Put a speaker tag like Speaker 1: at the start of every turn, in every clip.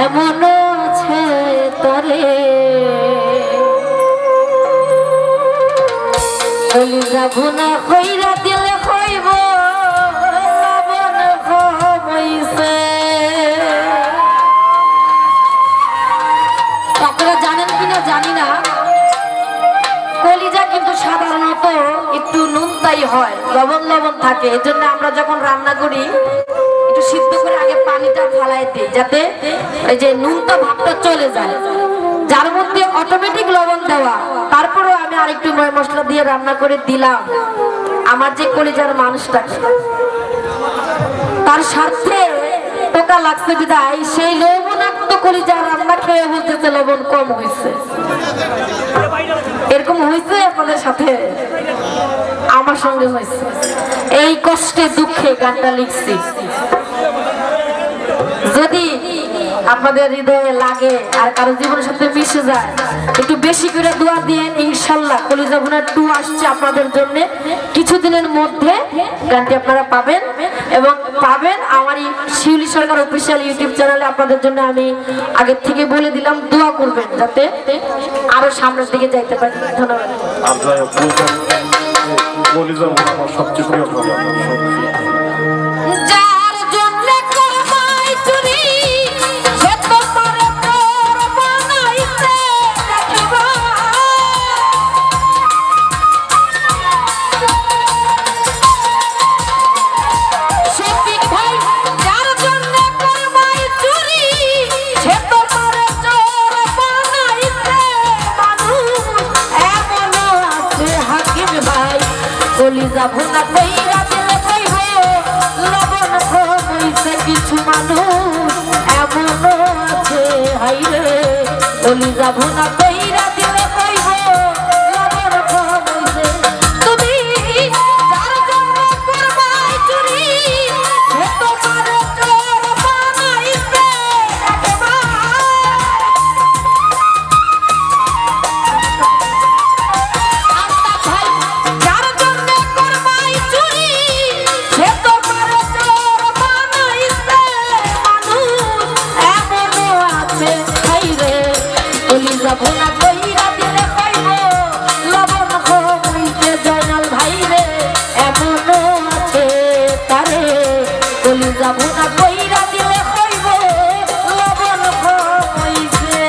Speaker 1: এমন আছে তরে কলিজা ভুনা কইরা দিলে কইব লবণ কমাইছে। আপনারা জানেন কিনা জানি না, কলিজা কিন্তু সাধারণত একটু নুনতাই হয়, লবণ লবণ থাকে। এজন্য আমরা যখন রান্না করি একটু সিদ্ধ করে আগে পানিটা ফালাই দিই, যাতে এই যে নুনতা ভাবটা চলে যায়, যার মধ্যে অটোমেটিক লবণ দেওয়া। তারপরেও আমি আরেকটু ময় মশলা দিয়ে রান্না করে দিলাম আমার যে কলিজার মানুষটাকে, তার স্বার্থে পোকা লাগছে বিদায় সেই লবণাক্ত কলিজার রান্না খেয়ে বলতেছে লবণ কম হয়েছে। এরকম হয়েছে আপনাদের সাথে? আমার সঙ্গে হয়েছে। এই কষ্টে দুঃখে গানটা লিখছি। যদি আপনাদের হৃদয়ে লাগে আর কারো জীবনের সাথে মিশে যায়, একটু বেশি করে দোয়া দিয়ে ইনশাল্লাহ কলিজা ভুনা 2 আসছে আপনাদের জন্য। কিছুদিনের মধ্যে গানটি আপনারা পাবেন, এবং পাবেন আমার এই শিউলি সরকার অফিসিয়াল ইউটিউব চ্যানেলে। আপনাদের জন্য আমি আগের থেকে বলে দিলাম, দোয়া করবেন যাতে আরো সামনের দিকে যাইতে পারি। ধন্যবাদ। সবচেয়ে প্রিয় কলিজা ভুনা কইরা দিলে কইব লবণ কমাইছে। কিছু মানুষ এমন আছে হাইরে, কলিজা ভুনা কইরা দিলে কইব লবণ কমাইছে। তুমি যার জন্য করবাই চুরি সে তোমার চোর বানাইছে। ভুনা কইরা দিলে কইব লবণ কমাইছে। জয়নাল ভাই রে এমন আছে তারে, কলিজা ভুনা কইরা দিলে কইব লবণ কমাইছে।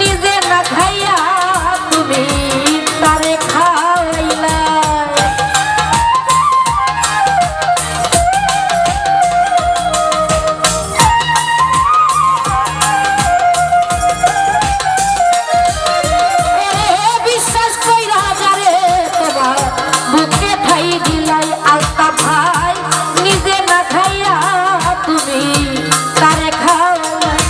Speaker 1: নিজে না খাইয়া তুমি তারে খাওয়াইলা। বিশ্বাস কইরা যারে তোমার বুকে ঠাই দিলাই আলতা ভাই, নিজে না খাইয়া তুমি তারে খাওয়াইলা।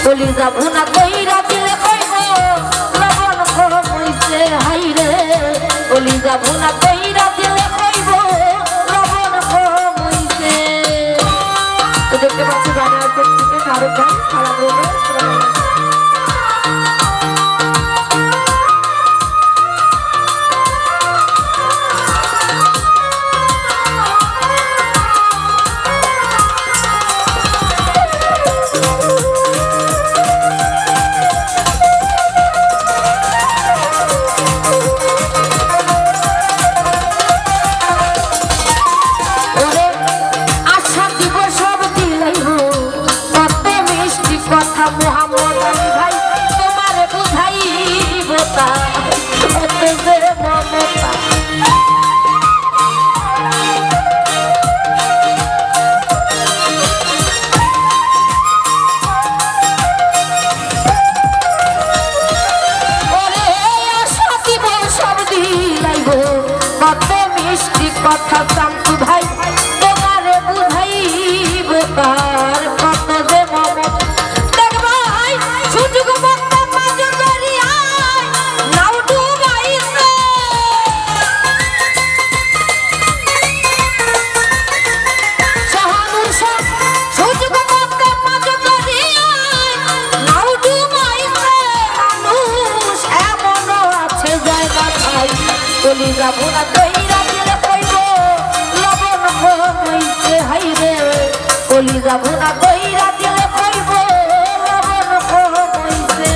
Speaker 1: কলিজা ভুনা কইরা দিলে কইব লবণ কমাইছে। হাইরে কলিজা ভুনা কইরা দিলে কইব লবণ কমাইছে। তো দেখতে পাচ্ছি গানের থেকে শাহরুখ খান সালাম রইল। কথা মোহাম্মদ কথা শামসু ভাই তোমারে বুঝাইব কার কত যে মমতা দেখ ভাই সুযোগ মতো মাঝ দরিয়ায় নাও ডুবাইছে শাহানুর শাহ সুযোগ মতো মাঝ দরিয়ায় নাও ডুবাইছে মানুষ এমন আছে জায়গা ঠাই চলি যাবো না কইরা দিলে কইব লবণ হইছে হাইরে চলি যাবো না কইরা দিলে কইব লবণ হইছে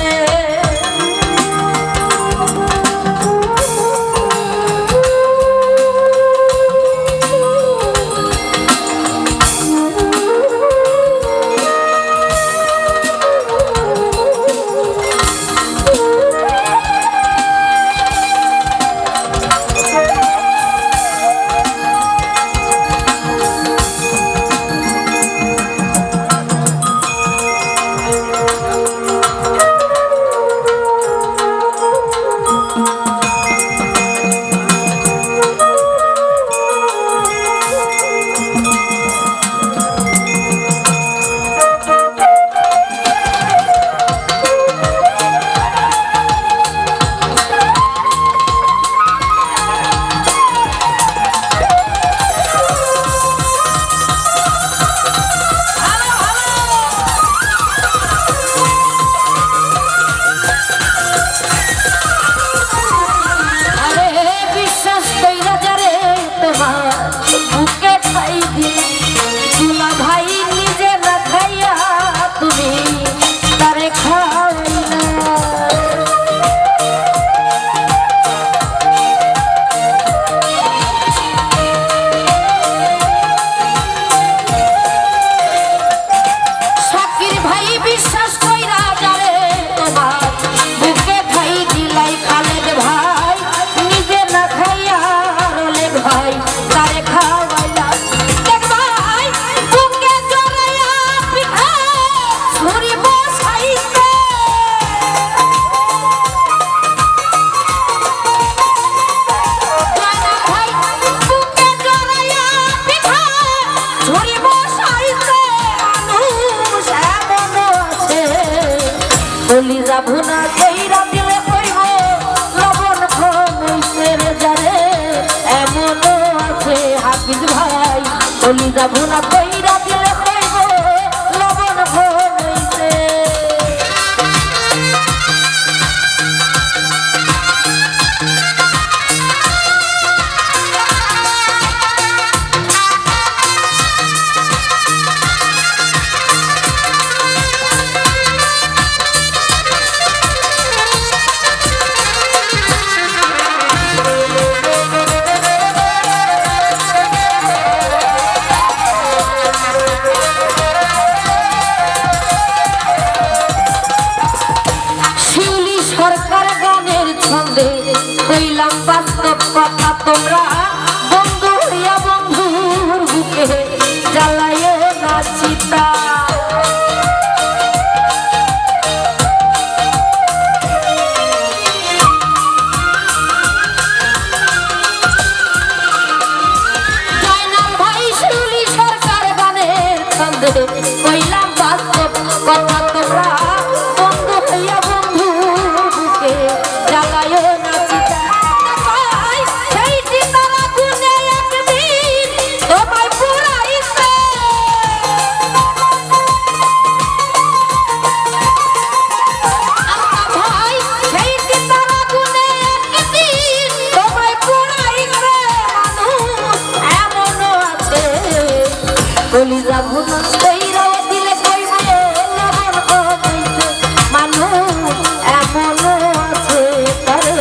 Speaker 1: চলি যাবো না কইরা দিলে কইব লবণ হইছে রে জারে এমন আছে হাফিজ ভাই চলি যাবো না কইরা দিলে কইব লবণ হইছে কইলাম বাস্তব কথা তোমরা বন্ধু হইয়া বন্ধুর বুকে জ্বালাইও না চিতা জয়নাল ভাই শিউলি সরকার গানের ছন্দে কইলাম বাস্তব কথা তোমরা বন্ধু হইয়া বন্ধুর বুকে জ্বালাইও চলি যাবো না কইরা দিলে কইব লবণ হইছে মানুষ এমন আছে তারে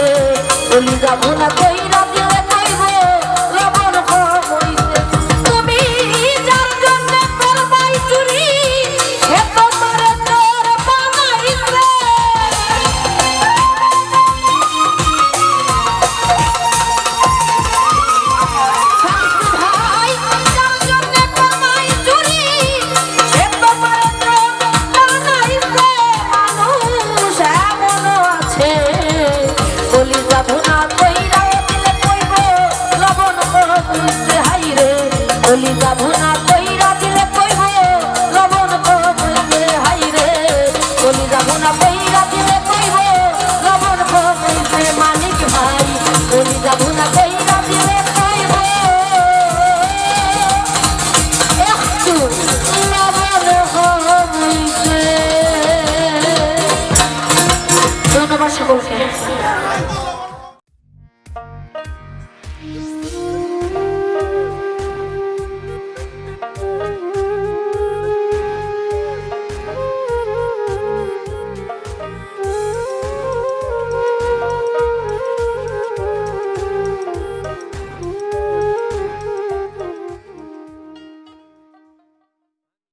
Speaker 1: চলি যাবো না কইরা দিলে কইব লবণ হইছে তুমি যার জন্য করবাই চুরি সে তোমার তোর বানাইছে যাবো না কইরা দিলে কইব লবণ কলি যাবো না কইরা দিলে কইব লবণ কমইছে হাই রে কলি যাবো না কইরা দিলে কইব লবণ কমইছে মানিক ভাই কলি যাবো না কইরা দিলে কইব একটু লবণ কমইছে। ধন্যবাদ সকলকে।